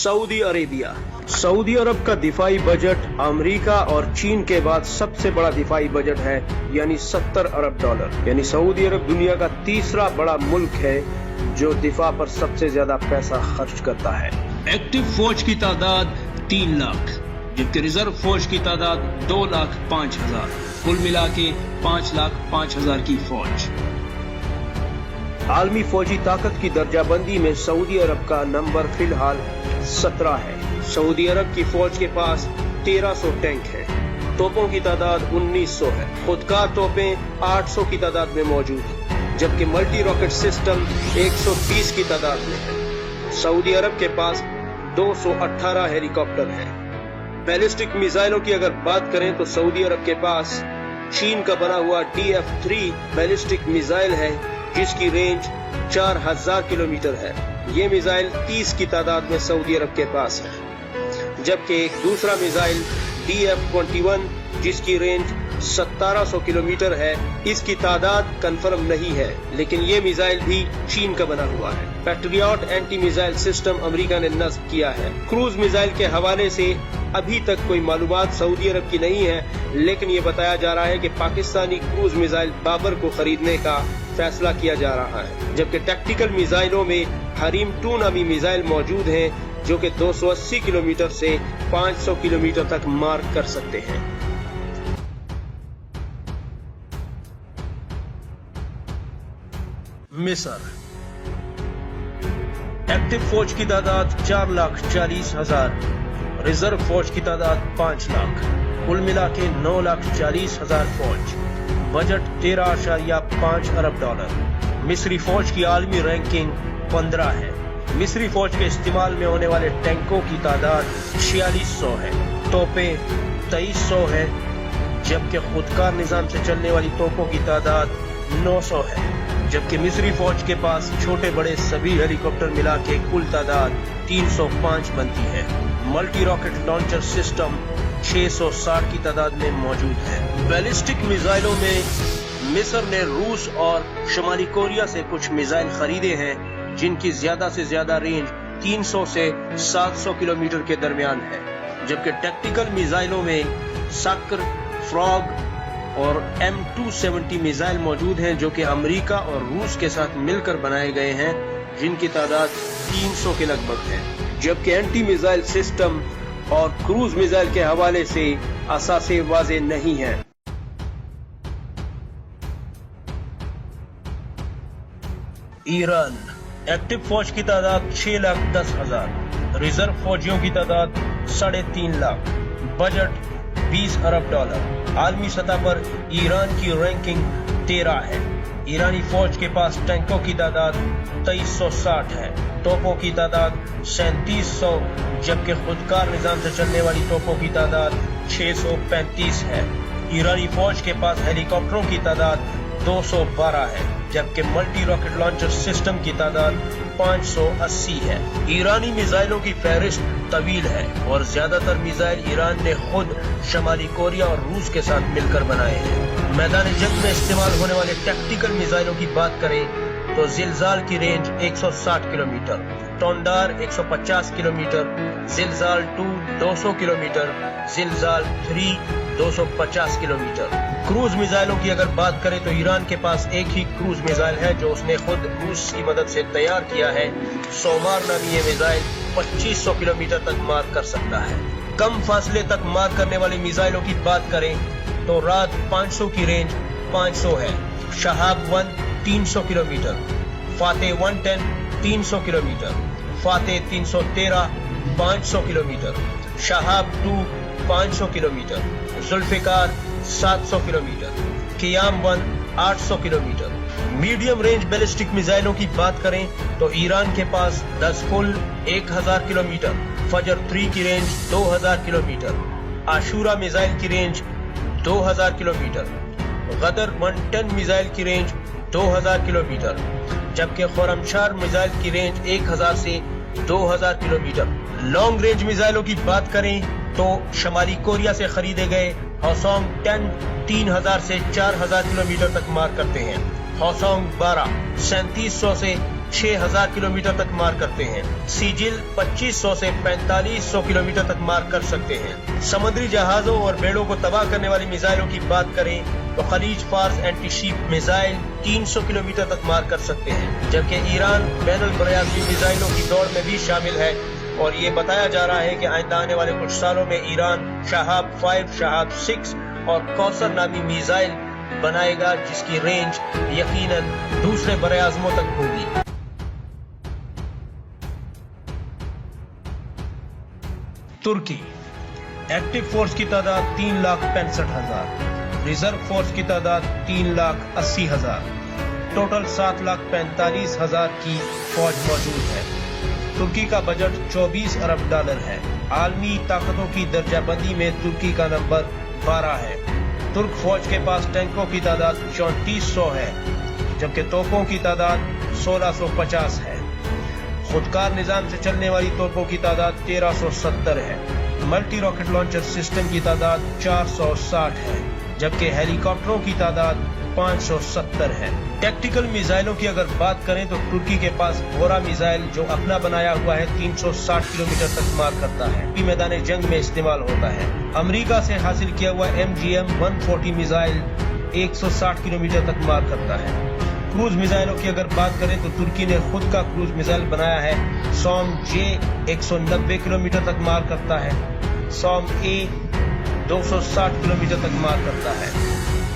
Saudi Arabia. Saudi अरब का दिफाई budget America और चीन के बाद सबसे बड़ा दिफाई बजट है, यानी 70 अरब डॉलर। यानी सऊदी अरब दुनिया का तीसरा बड़ा मुल्क है जो दिफा पर सबसे ज्यादा पैसा खर्च करता है। एक्टिव फौज की तादाद 3 लाख, जबकि रिजर्व फौज की तादाद 2,05,000, कुल मिला के 5,05,000 की फौज। आलमी फौजी ताकत की दर्जाबंदी में सऊदी अरब का नंबर फिलहाल 17 है। सऊदी अरब की फौज के पास 1300 टैंक हैं, तोपों की तादाद 1900 है, खुदकार तोपें 800 की तादाद में मौजूद हैं, जबकि मल्टी रॉकेट सिस्टम 130 की तादाद में है। सऊदी अरब के पास 218 हेलीकॉप्टर हैं। बैलिस्टिक मिसाइलों की अगर बात करें तो सऊदी अरब के पास चीन का बना हुआ DF-3 बैलिस्टिक मिसाइल है, जिसकी रेंज 4000 किलोमीटर है। ये मिसाइल 30 की तादाद में सऊदी अरब के पास है, जबकि एक दूसरा मिसाइल DF-21 जिसकी रेंज 1700 किलोमीटर है, इसकी तादाद कंफर्म नहीं है, लेकिन ये मिसाइल भी चीन का बना हुआ है। Patriot anti missile system America ने नस्ब किया है। क्रूज मिसाइल के हवाले से अभी तक कोई मालूमात सऊदी अरब की नहीं है, लेकिन ये बताया जा रहा है कि पाकिस्तानी क्रूज मिसाइल बाबर को खरीदने का फैसला किया जा रहा है, जबकि टैक्टिकल मिसाइलों में हरीम 2 नामी मिसाइल मौजूद हैं, जो कि 280 किलोमीटर से 500 किलोमीटर तक मार कर सकते हैं। मिस्र। एक्टिव फौज की तादाद 4,40,000, रिजर्व फौज की तादाद 5 लाख, कुल मिला के 9,40,000 फौज। बजट 13.5 अरब डॉलर। मिस्री फौज की आलमी रैंकिंग 15 है। मिस्री फौज के इस्तेमाल में होने वाले टैंकों की तादाद 4600 है, तोपें 2300 है, जबकि खुदकार निजाम से चलने वाली तोपों की तादाद 900 है, जबकि मिस्री फौज के पास छोटे बड़े सभी हेलीकॉप्टर मिला के कुल तादाद 305 बनती है। मल्टी रॉकेट लॉन्चर सिस्टम 660 की तादाद में मौजूद है। बैलिस्टिक मिसाइलों में मिस्र ने रूस और शुमाली कोरिया से कुछ मिसाइल खरीदे हैं, जिनकी ज्यादा से ज्यादा रेंज 300 से 700 किलोमीटर के दरमियान है, जबकि टैक्टिकल मिसाइलों में साकर, फ्रॉग और M270 मिसाइल मौजूद हैं, जो कि अमेरिका और रूस के साथ मिलकर बनाए गए हैं, जिनकी तादाद 300 के लगभग है। जबकि एंटी मिसाइल सिस्टम और क्रूज मिसाइल के हवाले से असासे वाज़ेह नहीं है। ईरान। एक्टिव फौज की तादाद 6,10,000, रिजर्व फौजियों की तादाद 3.5 लाख, बजट 20 अरब डॉलर। आलमी सतह पर ईरान की रैंकिंग 13 है। ईरानी फौज के पास टैंकों की तादाद 2360 है, तोपों की तादाद 3700, जबकि खुदकार निजाम से चलने वाली तोपों की तादाद 635 है। ईरानी फौज के पास हेलीकॉप्टरों की तादाद 212 है, जबकि मल्टी रॉकेट लॉन्चर सिस्टम की तादाद 580 है। ईरानी मिसाइलों की फहरिस्त तवील है और ज्यादातर मिसाइल ईरान ने खुद शुमाली कोरिया और रूस के साथ मिलकर बनाए हैं। मैदान जंग में इस्तेमाल होने वाले टैक्टिकल मिसाइलों की बात करें तो जिलजाल की range 160 kilometre, Tondar 150 kilometre, Zelzal 2 200 kilometre, Zelzal 3 250 kilometre. Cruise मिसाइलों की अगर बात करें तो ईरान के पास एक ही क्रूज मिसाइल है, जो उसने खुद रूस की मदद से तैयार किया है। सोमार नामी ये मिसाइल 2500 किलोमीटर तक मार कर सकता है। कम फासले तक मार करने वाली मिसाइलों की बात करें तो रात 500 की रेंज 500 है, Shahab 1 300 kilometre, Fateh 110 300 kilometre, Fateh 313 500 kilometre, Shahab 2 500 kilometre, Zulfiqar 700 kilometre, Qiam 1 800 kilometre. Medium range ballistic मिसाइलों की बात करें तो ईरान के पास 10 फुल 1000 किलोमीटर, फजर 3 की रेंज 2000 किलोमीटर, आशूरा मिसाइल की रेंज 2000 किलोमीटर, गदर 110 मिसाइल की रेंज 2000 किलोमीटर, जबकि खुरमशार मिसाइल की रेंज 1000 से 2000 किलोमीटर। लॉन्ग रेंज मिसाइलों की बात करें तो शुमाली कोरिया से खरीदे गए हॉसोंग 10 3000 से 4000 किलोमीटर तक मार करते हैं। हॉसोंग 12 3700 से 6000 किलोमीटर तक मार करते हैं। सीजिल 2500 से 4500 किलोमीटर तक मार कर सकते हैं। समुद्री जहाजों और बेड़ों को तबाह करने वाली मिसाइलों की बात करें तो Khalij Fars anti ship missile 300 kilometre तक मार कर सकते हैं, जबकि ईरान बैनुल बराज़मी मिसाइलों की दौड़ में भी शामिल है और ये बताया जा रहा है कि आइंदा आने वाले कुछ सालों में ईरान शहाब 5, शहाब 6 और कौसर नामी मिसाइल बनाएगा, जिसकी रेंज यकीनन दूसरे बराज़मों तक होगी। तुर्की एक्टिव फोर्स की तादाद 3,65,000, रिजर्व फोर्स की तादाद 3,80,000, टोटल 7,45,000 की फौज मौजूद है। तुर्की का बजट 24 अरब डॉलर है। आलमी ताकतों की दर्जाबंदी में तुर्की का नंबर 12 है। तुर्क फौज के पास टैंकों की तादाद 3400 है, जबकि तोपों की तादाद 1650 है। खुदकार निजाम से चलने वाली तोपों की तादाद 1370 है। मल्टी रॉकेट लॉन्चर सिस्टम की तादाद 460 है, जबकि हेलीकॉप्टरों की तादाद 570 है। टैक्टिकल मिसाइलों की अगर बात करें तो तुर्की के पास घोड़ा मिसाइल जो अपना बनाया हुआ है 360 किलोमीटर तक मार करता है, मैदान जंग में इस्तेमाल होता है। अमेरिका से हासिल किया हुआ MGM-140 मिसाइल 160 किलोमीटर तक मार करता है। क्रूज मिसाइलों की अगर बात करें तो तुर्की ने खुद का क्रूज मिसाइल बनाया है। सॉम J 190 किलोमीटर तक मार करता है। सॉम A 260 किलोमीटर तक मार करता है।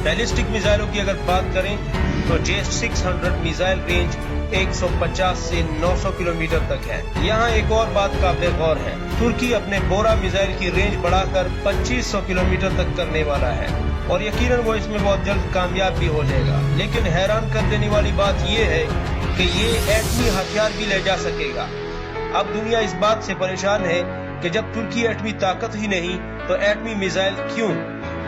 बैलिस्टिक मिसाइलों की अगर बात करें तो J600 मिसाइल रेंज 150 से 900 किलोमीटर तक है। यहाँ एक और बात काबिल गौर है, तुर्की अपने बोरा मिसाइल की रेंज बढ़ाकर 2500 किलोमीटर तक करने वाला है और यकीनन वो इसमें बहुत जल्द कामयाब भी हो जाएगा। लेकिन हैरान कर देने वाली बात ये है कि ये एटमी हथियार भी ले जा सकेगा। अब दुनिया इस बात से परेशान है कि जब तुर्की एटमी ताकत ही नहीं तो एटमी मिसाइल क्यों?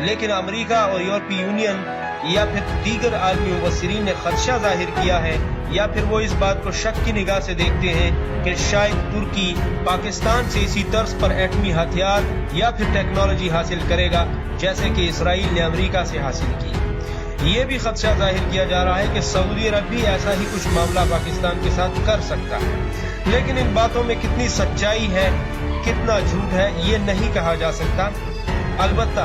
लेकिन अमेरिका और यूरोपीय यूनियन या फिर दीगर आलमी मुबस्सिरीन ने खदशा जाहिर किया है, या फिर वो इस बात को शक की निगाह से देखते हैं कि शायद तुर्की पाकिस्तान से इसी तर्ज पर एटमी हथियार या फिर टेक्नोलॉजी हासिल करेगा जैसे कि इसराइल ने अमेरिका से हासिल की। ये भी खदशा जाहिर किया जा रहा है कि सऊदी अरब भी ऐसा ही कुछ मामला पाकिस्तान के साथ कर सकता है। लेकिन इन बातों में कितनी सच्चाई है, कितना झूठ है, ये नहीं कहा जा सकता। अलबत्ता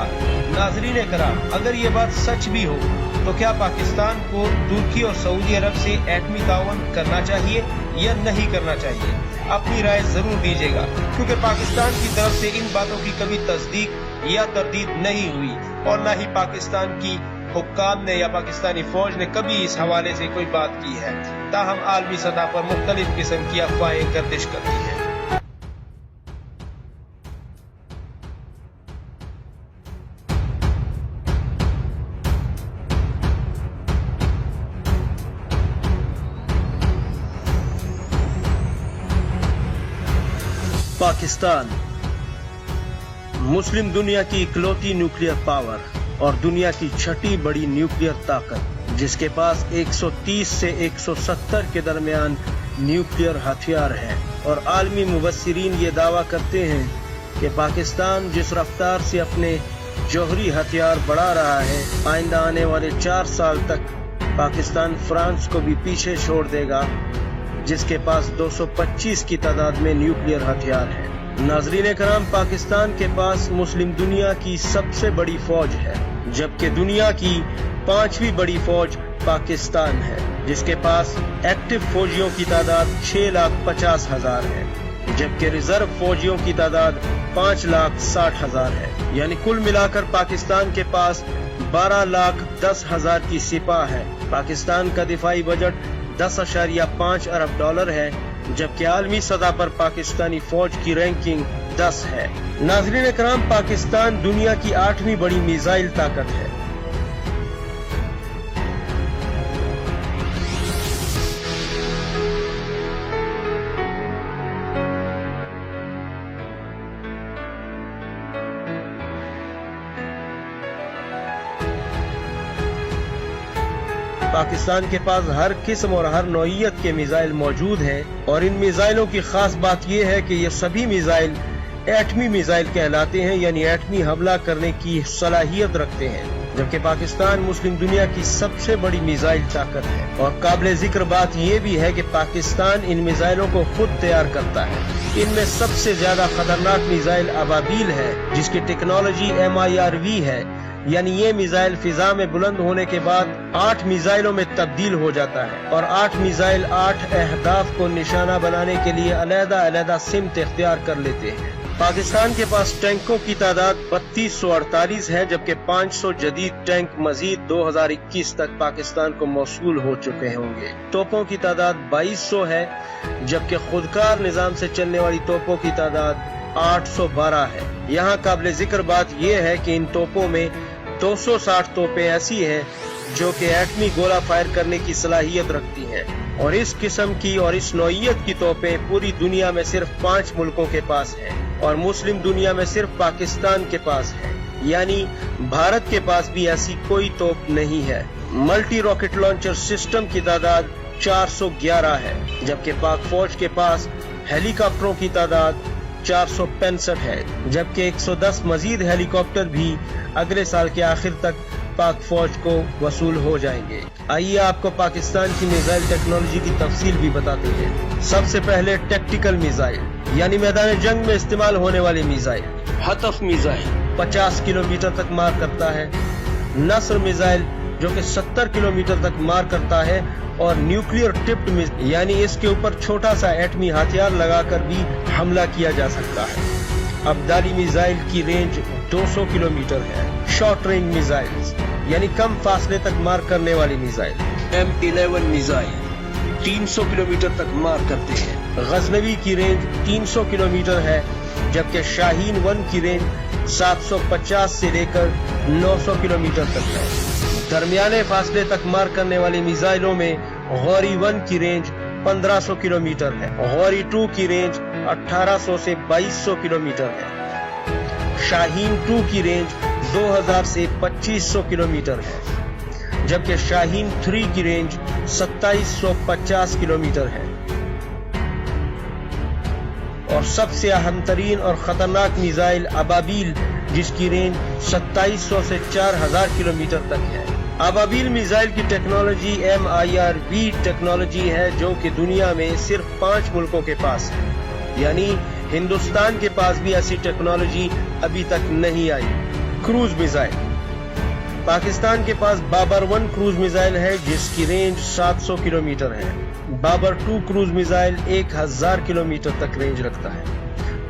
नाज़रीन कराम, अगर ये बात सच भी हो तो क्या पाकिस्तान को तुर्की और सऊदी अरब से एटमी ताउन करना चाहिए या नहीं करना चाहिए? अपनी राय जरूर दीजिएगा, क्योंकि पाकिस्तान की तरफ से इन बातों की कभी तस्दीक या तरदीद नहीं हुई और न ही पाकिस्तान की हुक्काम ने या पाकिस्तानी फौज ने कभी इस हवाले से कोई बात की है। ताहम आलमी सतह पर मुख्तलिफ किस्म की अफवाहें गर्दिश करती हैं। पाकिस्तान मुस्लिम दुनिया की इकलौती न्यूक्लियर पावर और दुनिया की छठी बड़ी न्यूक्लियर ताकत, जिसके पास 130 से 170 के दरमियान न्यूक्लियर हथियार हैं। और आलमी मुबस्सिरीन ये दावा करते हैं कि पाकिस्तान जिस रफ्तार से अपने जौहरी हथियार बढ़ा रहा है, आइंदा आने वाले 4 साल तक पाकिस्तान फ्रांस को भी पीछे छोड़ देगा, जिसके पास 225 की तादाद में न्यूक्लियर हथियार है। नाज़रीन कराम, पाकिस्तान के पास मुस्लिम दुनिया की सबसे बड़ी फौज है, जबकि दुनिया की 5वीं बड़ी फौज पाकिस्तान है, जिसके पास एक्टिव फौजियों की तादाद 6,50,000 है, जबकि रिजर्व फौजियों की तादाद 5,60,000 है। यानी कुल मिलाकर पाकिस्तान के पास 12,10,000 की सिपाह है। पाकिस्तान का दिफाई बजट 10.5 अरब डॉलर है, जबकि आलमी सतह पर पाकिस्तानी फौज की रैंकिंग 10 है। नाज़रीन कराम, पाकिस्तान दुनिया की 8वीं बड़ी मिसाइल ताकत है। पाकिस्तान के पास हर किस्म और हर नौइयत के मिसाइल मौजूद हैं और इन मिसाइलों की खास बात यह है कि ये सभी मिसाइल एटमी मिसाइल कहलाते हैं, यानी एटमी हमला करने की सलाहियत रखते हैं। जबकि पाकिस्तान मुस्लिम दुनिया की सबसे बड़ी मिसाइल ताकत है। और काबिल जिक्र बात यह भी है कि पाकिस्तान इन मिसाइलों को खुद तैयार करता है। इनमें सबसे ज्यादा खतरनाक मिसाइल अबाबील है, जिसकी टेक्नोलॉजी MIRV है, यानी ये मिसाइल फिजा में बुलंद होने के बाद 8 मिसाइलों में तब्दील हो जाता है और 8 मिसाइल 8 अहदाफ को निशाना बनाने के लिए अलग-अलग सिमत इख्तियार कर लेते हैं। पाकिस्तान के पास टैंकों की तादाद 3248 है, जबकि 500 जदीद टैंक मजीद 2021 तक पाकिस्तान को मौसूल हो चुके होंगे। तोपों की तादाद 2200 है, जबकि खुदकार निजाम से चलने वाली तोपों की तादाद 812 है। यहाँ काबिल जिक्र बात यह है कि इन तोपों में 260 तोपें ऐसी हैं जो कि एटमी गोला फायर करने की सलाहियत रखती हैं, और इस किस्म की और इस नौइयत की तोपें पूरी दुनिया में सिर्फ 5 मुल्कों के पास हैं और मुस्लिम दुनिया में सिर्फ पाकिस्तान के पास है, यानी भारत के पास भी ऐसी कोई तोप नहीं है। मल्टी रॉकेट लॉन्चर सिस्टम की तादाद 411 है, जबकि पाक फौज के पास हेलीकॉप्टरों की तादाद 465 है, जबकि 110 मजीद हेलीकॉप्टर भी अगले साल के आखिर तक पाक फौज को वसूल हो जाएंगे। आइए आपको पाकिस्तान की मिसाइल टेक्नोलॉजी की तफसील भी बताते हैं। सबसे पहले टैक्टिकल मिसाइल, यानी मैदान जंग में इस्तेमाल होने वाली मिसाइल। हतफ मिसाइल 50 किलोमीटर तक मार करता है। नस्र मिसाइल जो कि 70 किलोमीटर तक मार करता है, और न्यूक्लियर टिप्ड मिसाइल, यानी इसके ऊपर छोटा सा एटमी हथियार लगाकर भी हमला किया जा सकता है। अब्दाली मिसाइल की रेंज 200 किलोमीटर है। शॉर्ट रेंज मिसाइल्स, यानी कम फासले तक मार करने वाली मिसाइल। M11 मिसाइल 300 किलोमीटर तक मार करते हैं। गजनवी की रेंज 300 किलोमीटर है, जबकि शाहीन 1 की रेंज 750 से लेकर 900 किलोमीटर तक है। दरमियाने फासले तक मार करने वाली मिसाइलों में गौरी 1 की रेंज 1500 किलोमीटर है। गौरी 2 की रेंज 1800 से 2200 किलोमीटर है। शाहीन 2 की रेंज 2000 से 2500 किलोमीटर है, जबकि शाहीन 3 की रेंज 2750 किलोमीटर है। और सबसे अहम तरीन और खतरनाक मिसाइल अबाबील, जिसकी रेंज 2700 से 4000 किलोमीटर तक है। अबाबील मिसाइल की टेक्नोलॉजी MIRV टेक्नोलॉजी है, जो कि दुनिया में सिर्फ 5 मुल्कों के पास है, यानी हिंदुस्तान के पास भी ऐसी टेक्नोलॉजी अभी तक नहीं आई। क्रूज मिसाइल, पाकिस्तान के पास बाबर 1 क्रूज मिसाइल है, जिसकी रेंज 700 किलोमीटर है। बाबर 2 क्रूज मिसाइल 1000 किलोमीटर तक रेंज रखता है,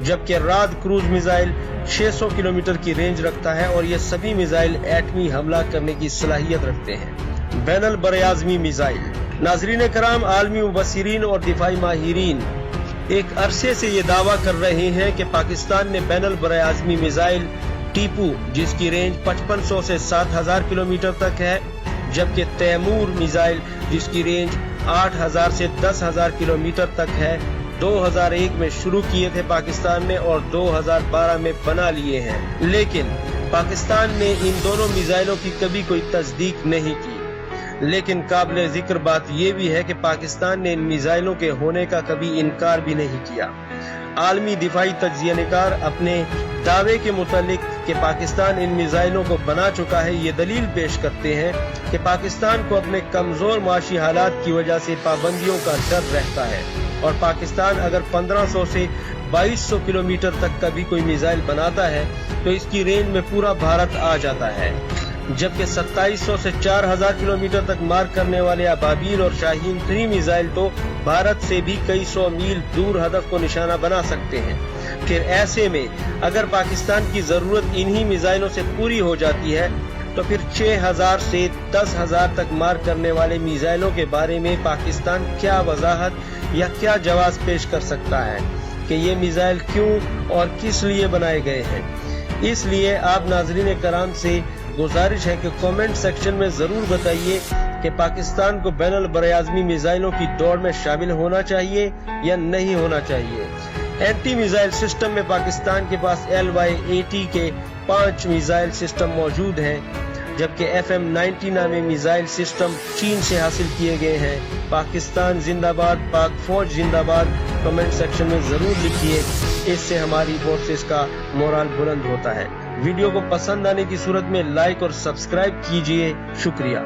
जबकि राद क्रूज मिसाइल 600 किलोमीटर की रेंज रखता है, और ये सभी मिसाइल एटमी हमला करने की सलाहियत रखते हैं। बैनुल बरआज़मी मिसाइल, नाज़रीन कराम, आलमी मुबस्सिरीन और दिफाई माहिरीन एक अरसे से ये दावा कर रहे हैं कि पाकिस्तान ने बैनुल बरआज़मी मिसाइल टीपू, जिसकी रेंज 5500 से 7000 किलोमीटर तक है, जबकि तैमूर मिसाइल, जिसकी रेंज 8000 से 10000 किलोमीटर तक है, 2001 में शुरू किए थे पाकिस्तान ने और 2012 में बना लिए हैं। लेकिन पाकिस्तान ने इन दोनों मिसाइलों की कभी कोई तस्दीक नहीं की। लेकिन काबिल जिक्र बात यह भी है कि पाकिस्तान ने इन मिसाइलों के होने का कभी इनकार भी नहीं किया। आलमी दिफाई तज्जियानिकार अपने दावे के मुतालिक कि पाकिस्तान इन मिसाइलों को बना चुका है, ये दलील पेश करते हैं कि पाकिस्तान को अपने कमजोर माशी हालात की वजह से पाबंदियों का डर रहता है, और पाकिस्तान अगर 1500 से 2200 किलोमीटर तक का भी कोई मिसाइल बनाता है तो इसकी रेंज में पूरा भारत आ जाता है, जबकि 2700 से 4000 किलोमीटर तक मार करने वाले अबाबील और शाहीन 3 मिसाइल तो भारत से भी कई 100 मील दूर हदफ को निशाना बना सकते हैं। फिर ऐसे में अगर पाकिस्तान की जरूरत इन्हीं मिसाइलों से पूरी हो जाती है तो फिर 6000 से 10000 तक मार करने वाले मिसाइलों के बारे में पाकिस्तान क्या वजाहत या क्या जवाब पेश कर सकता है कि ये मिसाइल क्यों और किस लिए बनाए गए हैं। इसलिए आप नाज़रीन कराम से गुजारिश है कि कमेंट सेक्शन में जरूर बताइए कि पाकिस्तान को बैनुल बरआज़मी मिसाइलों की दौड़ में शामिल होना चाहिए या नहीं होना चाहिए। एंटी मिसाइल सिस्टम में पाकिस्तान के पास LY-80 के 5 मिसाइल सिस्टम मौजूद हैं, जबकि FM-90 नामी मिसाइल सिस्टम चीन से हासिल किए गए हैं। पाकिस्तान जिंदाबाद, पाक फौज जिंदाबाद कमेंट सेक्शन में जरूर लिखिए, इससे हमारी फोर्सेस का मोराल बुलंद होता है। ویڈیو کو پسند آنے کی صورت میں لائک اور سبسکرائب کیجیے. شکریہ.